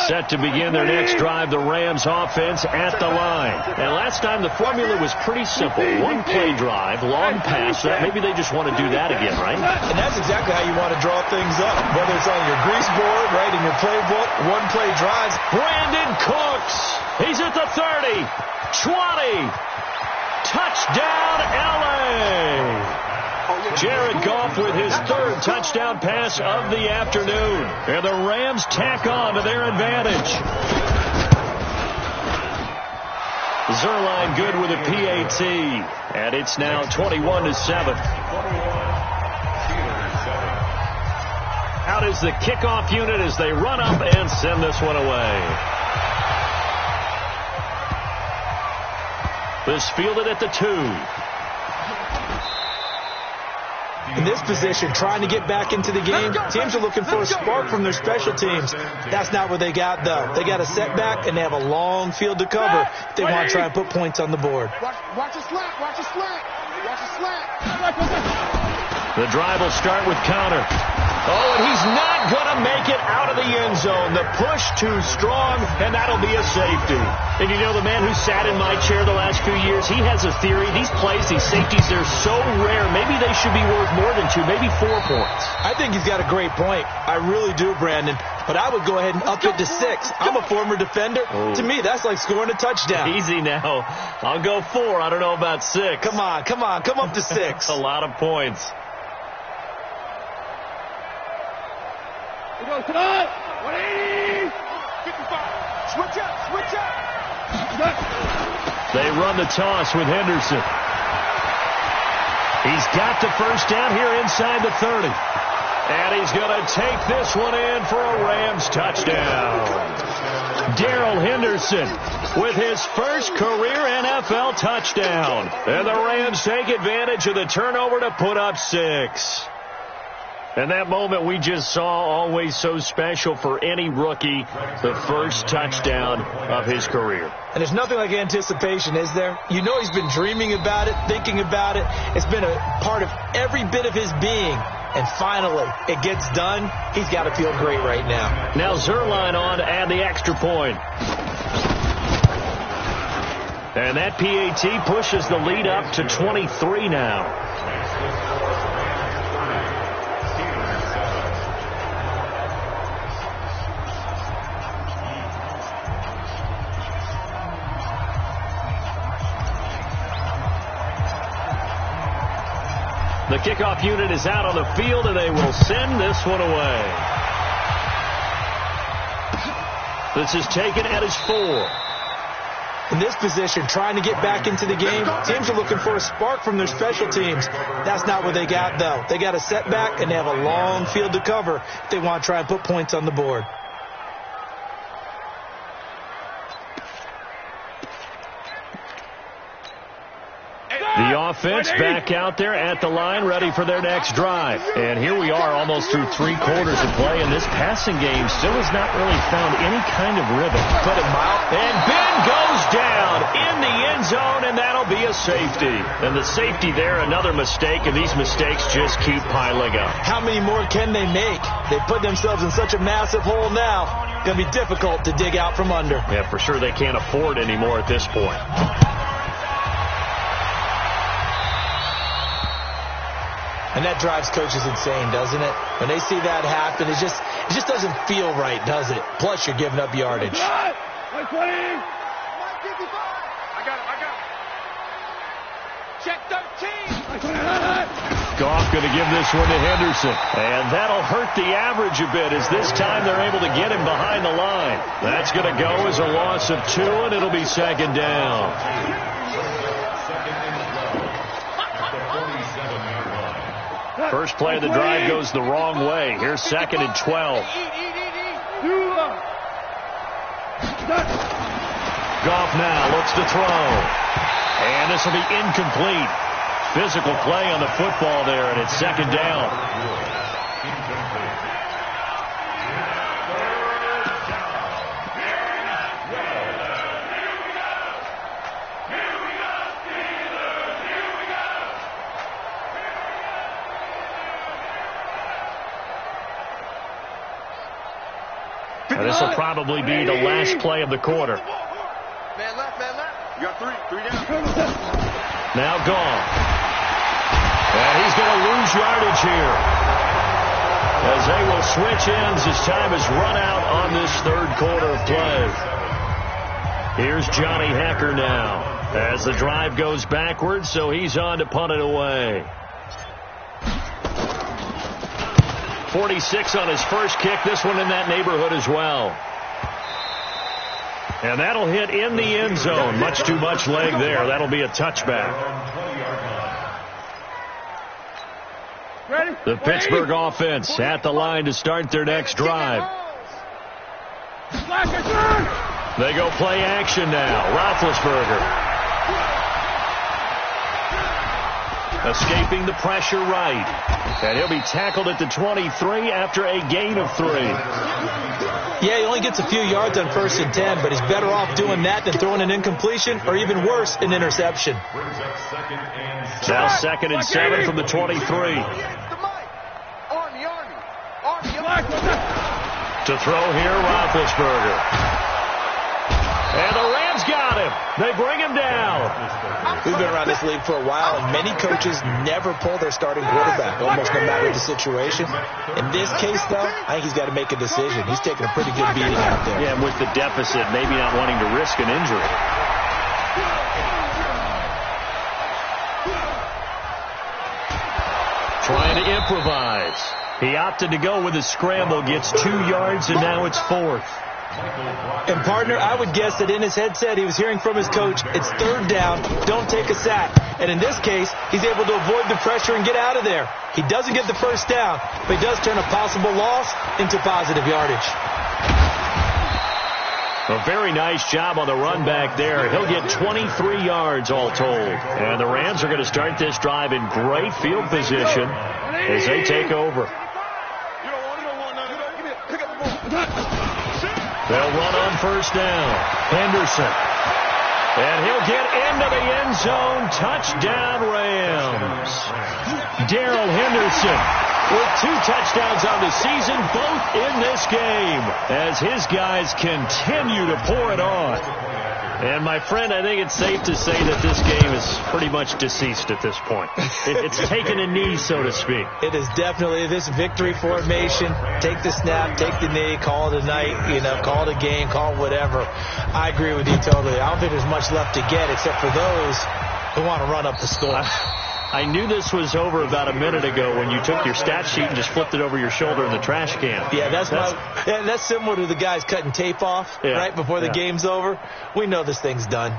Set to begin their next drive, the Rams offense at the line. And last time the formula was pretty simple. 1 play drive, long pass. Maybe they just want to do that again, right? And that's exactly how you want to draw things up. Whether it's on your grease board, right, in your playbook, 1 play drives. Brandon Cooks. He's at the 30, 20. Touchdown, LA. Jared Goff with his 3rd touchdown pass of the afternoon. And the Rams tack on to their advantage. Zerline good with a PAT. And it's now 21-7. Out is the kickoff unit as they run up and send this one away. This fielded at the 2. In this position, trying to get back into the game, teams are looking for a spark from their special teams. That's not what they got, though. They got a setback, and they have a long field to cover if they want to try and put points on the board. Watch a slant. Watch a slant. Watch a slant. The drive will start with Connor. Oh, and he's not going to make it out of the end zone. The push too strong, and that'll be a safety. And you know, the man who sat in my chair the last few years, he has a theory. These plays, these safeties, they're so rare. Maybe they should be worth more than 2, maybe 4 points. I think he's got a great point. I really do, Brandon. But I would go ahead and up it to 6. I'm a former defender. Oh. To me, that's like scoring a touchdown. Easy now. I'll go 4. I don't know about 6. Come on. Come up to 6. A lot of points. We go tonight. 180. 55. Switch up. They run the toss with Henderson. He's got the first down here inside the 30. And he's going to take this one in for a Rams touchdown. Darrell Henderson with his first career NFL touchdown. And the Rams take advantage of the turnover to put up 6. And that moment we just saw, always so special for any rookie, the first touchdown of his career. And there's nothing like anticipation, is there? You know he's been dreaming about it, thinking about it. It's been a part of every bit of his being. And finally, it gets done. He's got to feel great right now. Now Zerline on to add the extra point. And that PAT pushes the lead up to 23 now. The kickoff unit is out on the field, and they will send this one away. This is taken at his 4. In this position, trying to get back into the game, teams are looking for a spark from their special teams. That's not what they got, though. They got a setback, and they have a long field to cover if they want to try and put points on the board. The offense back out there at the line, ready for their next drive. And here we are almost through 3 quarters of play, and this passing game still has not really found any kind of rhythm. Put him out. And Ben goes down in the end zone, and that'll be a safety. And the safety there, another mistake, and these mistakes just keep piling up. How many more can they make? They put themselves in such a massive hole now. Going to be difficult to dig out from under. Yeah, for sure they can't afford anymore at this point. And that drives coaches insane, doesn't it? When they see that happen, it just doesn't feel right, does it? Plus, you're giving up yardage. I got it. Check 13. Goff going to give this one to Henderson. And that'll hurt the average a bit, as this time they're able to get him behind the line. That's going to go as a loss of 2, and it'll be 2nd down. First play of the drive goes the wrong way. Here's 2nd and 12. Goff now looks to throw. And this will be incomplete. Physical play on the football there, and it's 2nd down. And this will probably be the last play of the quarter. Man left. You got 3 down. Now Goff. And he's going to lose yardage here, as they will switch ends as time is run out on this 3rd quarter of play. Here's Johnny Hecker now, as the drive goes backwards, so he's on to punt it away. 46 on his first kick, this one in that neighborhood as well. And that'll hit in the end zone. Much too much leg there. That'll be a touchback. The Pittsburgh offense at the line to start their next drive. They go play action now. Roethlisberger. Escaping the pressure right. And he'll be tackled at the 23 after a gain of 3. Yeah, he only gets a few yards on 1st and 10, but he's better off doing that than throwing an incompletion, or even worse, an interception. Now 2nd and 7 from the 23. To throw here, Roethlisberger. And the Rams got him. They bring him down. We've been around this league for a while, and many coaches never pull their starting quarterback, almost no matter the situation. In this case, though, I think he's got to make a decision. He's taking a pretty good beating out there. Yeah, and with the deficit, maybe not wanting to risk an injury. Trying to improvise. He opted to go with a scramble, gets 2 yards, and now it's 4th. And, partner, I would guess that in his headset he was hearing from his coach, it's 3rd down, don't take a sack. And in this case, he's able to avoid the pressure and get out of there. He doesn't get the 1st down, but he does turn a possible loss into positive yardage. A very nice job on the run back there. He'll get 23 yards all told. And the Rams are going to start this drive in great field position as they take over. They'll run on 1st down. Henderson. And he'll get into the end zone. Touchdown, Rams. Darrell Henderson with 2 touchdowns on the season, both in this game, as his guys continue to pour it on. And, my friend, I think it's safe to say that this game is pretty much deceased at this point. It's taken a knee, so to speak. It is definitely this victory formation. Take the snap, take the knee, call it a night, call it a game, call it whatever. I agree with you totally. I don't think there's much left to get except for those who want to run up the score. I knew this was over about a minute ago when you took your stat sheet and just flipped it over your shoulder in the trash can. Yeah, that's similar to the guys cutting tape off right before the game's over. We know this thing's done.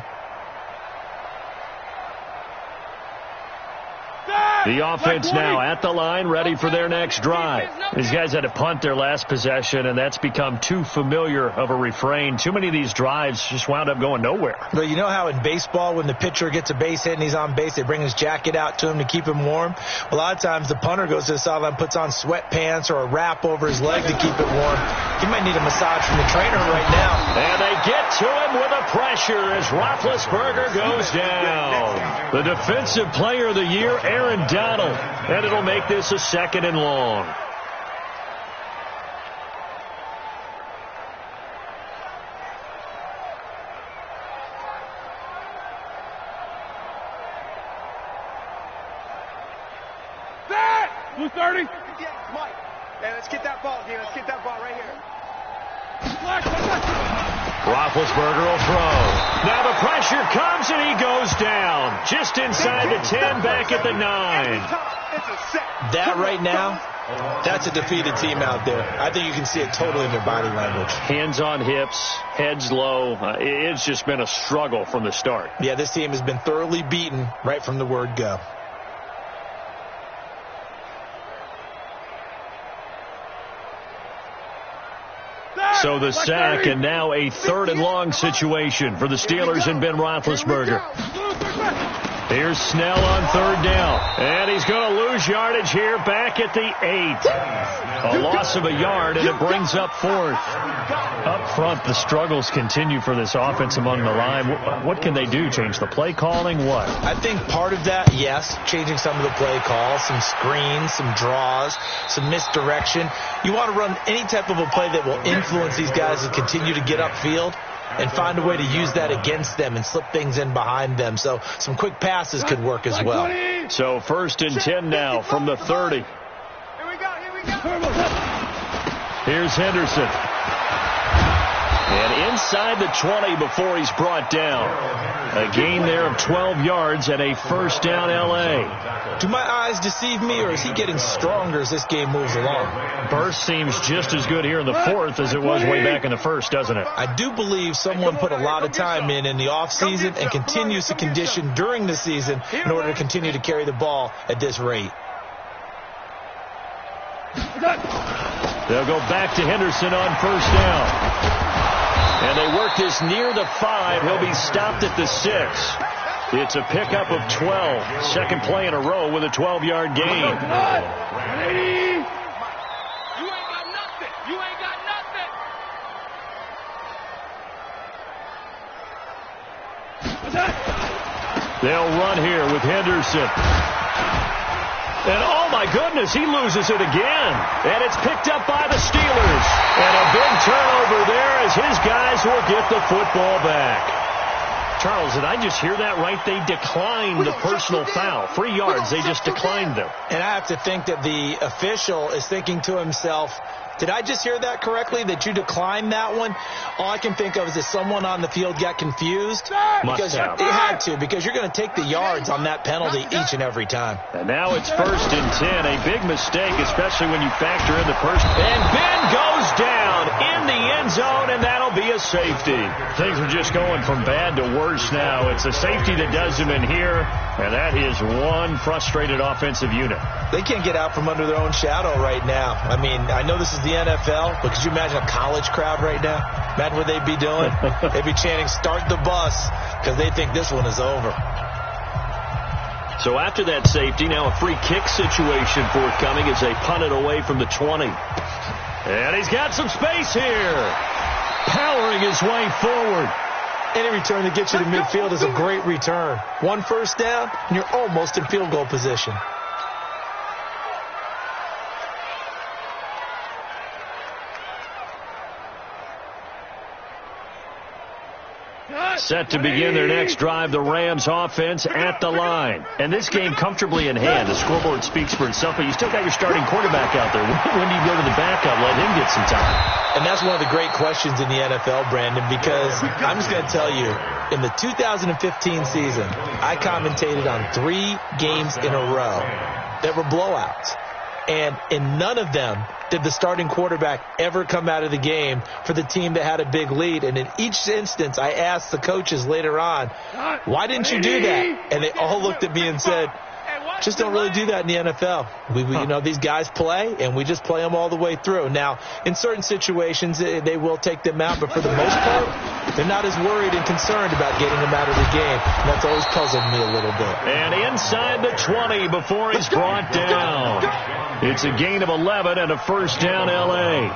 The offense now at the line, ready for their next drive. These guys had to punt their last possession, and that's become too familiar of a refrain. Too many of these drives just wound up going nowhere. But you know how in baseball, when the pitcher gets a base hit and he's on base, they bring his jacket out to him to keep him warm? A lot of times the punter goes to the sideline, puts on sweatpants or a wrap over his leg to keep it warm. He might need a massage from the trainer right now. And they get to him with the pressure as Roethlisberger goes down. The Defensive Player of the Year, Aaron Donald, and it'll make this a 2nd and long. Blue 30. Mike, hey, let's get that ball, dude. Let's get that ball right here. Roethlisberger will throw. Now the pressure comes and he goes down. Just inside the 10, back at the 9. That right now, that's a defeated team out there. I think you can see it totally in their body language. Hands on hips, heads low. It's just been a struggle from the start. Yeah, this team has been thoroughly beaten right from the word go. So the sack, and now a 3rd and long situation for the Steelers and Ben Roethlisberger. Here's Snell on 3rd down. And he's going to lose yardage here back at the 8. A loss of a yard, and it brings up 4th. Up front, the struggles continue for this offense among the line. What can they do? Change the play calling? What? I think part of that, yes, changing some of the play calls, some screens, some draws, some misdirection. You want to run any type of a play that will influence these guys to continue to get upfield and find a way to use that against them and slip things in behind them. So some quick passes could work as well. So 1st and 10 now from the 30. Here we go. Here's Henderson. And inside the 20 before he's brought down. A gain there of 12 yards and a 1st down L.A. Do my eyes deceive me, or is he getting stronger as this game moves along? Burst seems just as good here in the 4th as it was way back in the 1st, doesn't it? I do believe someone put a lot of time in the offseason and continues to condition during the season in order to continue to carry the ball at this rate. They'll go back to Henderson on 1st down. And they work this near the 5. He'll be stopped at the 6. It's a pickup of 12. Second play in a row with a 12-yard gain. You ain't got nothing. You ain't got nothing. They'll run here with Henderson. And oh my goodness, he loses it again. And it's picked up by the Steelers. And a big turnover there as his guys will get the football back. Charles, did I just hear that right? They declined the personal foul. 3 yards, they just declined them. And I have to think that the official is thinking to himself, did I just hear that correctly, that you declined that one? All I can think of is that someone on the field got confused. Must have. They had to, because you're going to take the yards on that penalty each and every time. And now it's 1st and 10. A big mistake, especially when you factor in the first. And Ben goes down in the end zone, and that'll be a safety. Things are just going from bad to worse now. It's a safety that does them in here, and that is one frustrated offensive unit. They can't get out from under their own shadow right now. I mean, I know this is the NFL, but could you imagine a college crowd right now? Imagine what they'd be doing. They'd be chanting, "Start the bus," because they think this one is over. So after that safety, now a free kick situation forthcoming as they punt it away from the 20. And he's got some space here. Powering his way forward. Any return that gets you to midfield is a great return. 1 first down, and you're almost in field goal position. Set to begin their next drive, the Rams offense at the line. And this game comfortably in hand. The scoreboard speaks for itself, but you still got your starting quarterback out there. When do you go to the backup, let him get some time? And that's one of the great questions in the NFL, Brandon, because I'm just going to tell you, in the 2015 season, I commentated on 3 games in a row that were blowouts. And in none of them did the starting quarterback ever come out of the game for the team that had a big lead. And in each instance, I asked the coaches later on, why didn't you do that? And they all looked at me and said, just don't really do that in the NFL. We you know, these guys play, and we just play them all the way through. Now, in certain situations, they will take them out, but for the most part, they're not as worried and concerned about getting them out of the game. And that's always puzzled me a little bit. And inside the 20 before he's brought down. It's a gain of 11 and a first down, L.A.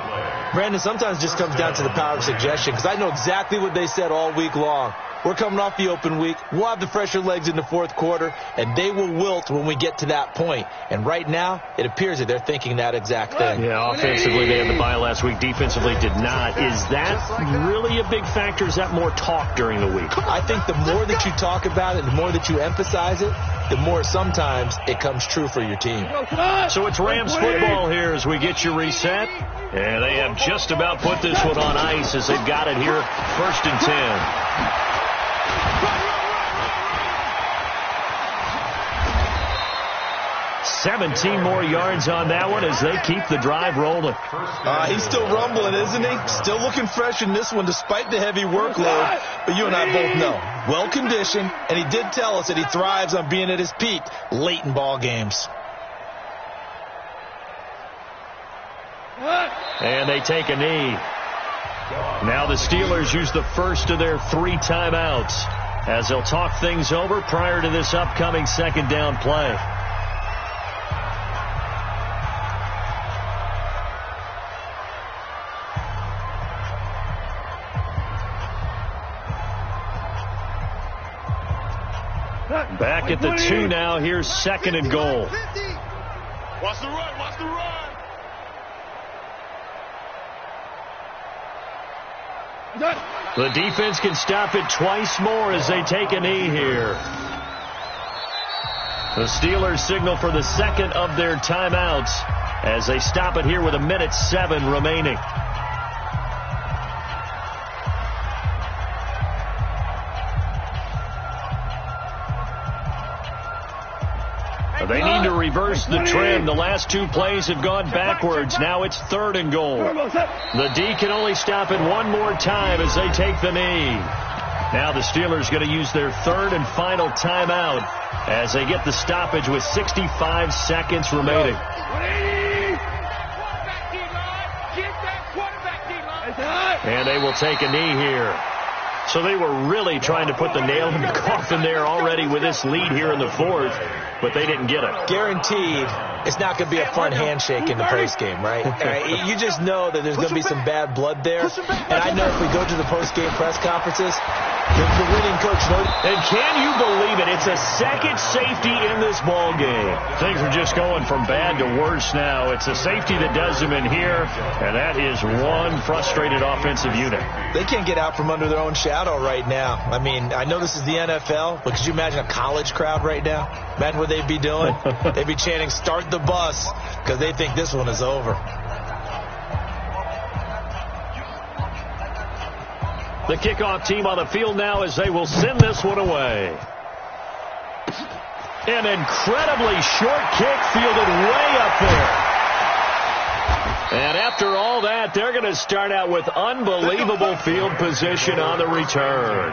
Brandon, sometimes it just comes down to the power of suggestion, because I know exactly what they said all week long. We're coming off the open week. We'll have the fresher legs in the fourth quarter, and they will wilt when we get to that point. And right now, it appears that they're thinking that exact thing. Yeah, offensively, they had the bye last week. Defensively, did not. Is that really a big factor? Is that more talk during the week? I think the more that you talk about it, the more that you emphasize it, the more sometimes it comes true for your team. So it's Rams football here as we get you reset. And they have just about put this one on ice as they've got it here, 1st and 10. 17 more yards on that one as they keep the drive rolling. He's still rumbling, isn't he? Still looking fresh in this one despite the heavy workload. But you and I both know, well-conditioned, and he did tell us that he thrives on being at his peak late in ball games. And they take a knee. Now the Steelers use the first of their 3 timeouts as they'll talk things over prior to this upcoming second down play. Back at the 2 now. Here's 2nd and goal. Watch the run. Watch the run. The defense can stop it twice more as they take a knee here. The Steelers signal for the 2nd of their timeouts as they stop it here with 1:07 remaining. They need to reverse the trend. The last 2 plays have gone backwards. Now it's 3rd and goal. The D can only stop it one more time as they take the knee. Now the Steelers going to use their 3rd and final timeout as they get the stoppage with 65 seconds remaining. And they will take a knee here. So they were really trying to put the nail in the coffin there already with this lead here in the 4th, but they didn't get it. Guaranteed It's not going to be a fun handshake in the postgame, right? You just know that there's going to be some bad blood there. And I know if we go to the postgame press conferences, the winning coach knows. And can you believe it? It's a second safety in this ball game. Things are just going from bad to worse now. It's a safety that does them in here, and that is one frustrated offensive unit. They can't get out from under their own shadow right now. I mean, I know this is the NFL, but could you imagine a college crowd right now? Imagine what they'd be doing. They'd be chanting, "Start the bus," because they think this one is over. The kickoff team on the field now as they will send this one away. An incredibly short kick fielded way up there. And after all that, they're going to start out with unbelievable field position on the return.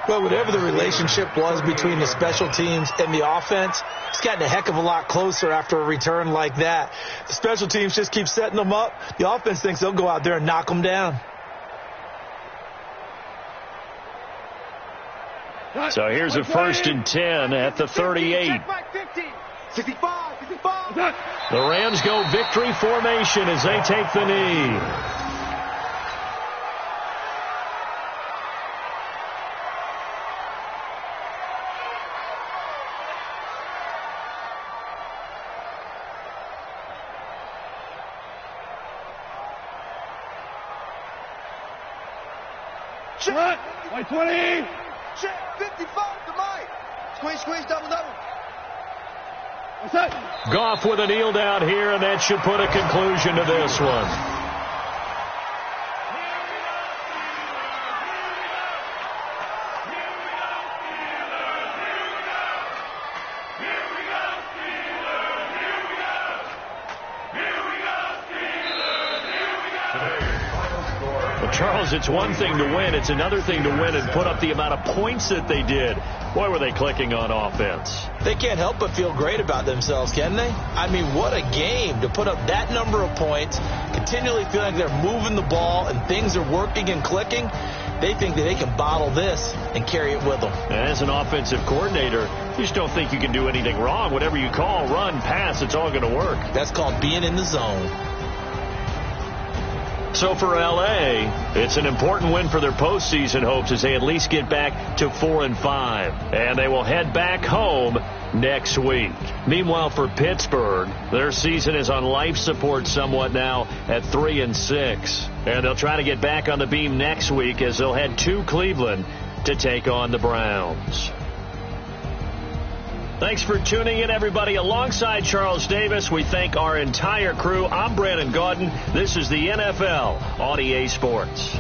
Well, whatever the relationship was between the special teams and the offense, it's gotten a heck of a lot closer after a return like that. The special teams just keep setting them up. The offense thinks they'll go out there and knock them down. So here's a 1st and 10 at the 38. 65. The Rams go victory formation as they take the knee. Shot. White 20. 55 to Mike. Squeeze, double. Goff with a kneel down here, and that should put a conclusion to this one. Charles, it's one thing to win. It's another thing to win and put up the amount of points that they did. Boy, were they clicking on offense. They can't help but feel great about themselves, can they? I mean, what a game to put up that number of points, continually feeling like they're moving the ball and things are working and clicking. They think that they can bottle this and carry it with them. As an offensive coordinator, you just don't think you can do anything wrong. Whatever you call, run, pass, it's all going to work. That's called being in the zone. So for L.A., it's an important win for their postseason hopes as they at least get back to 4-5. And they will head back home next week. Meanwhile, for Pittsburgh, their season is on life support somewhat now at 3-6. And they'll try to get back on the beam next week as they'll head to Cleveland to take on the Browns. Thanks for tuning in, everybody. Alongside Charles Davis, we thank our entire crew. I'm Brandon Gaudin. This is the NFL on EA Sports.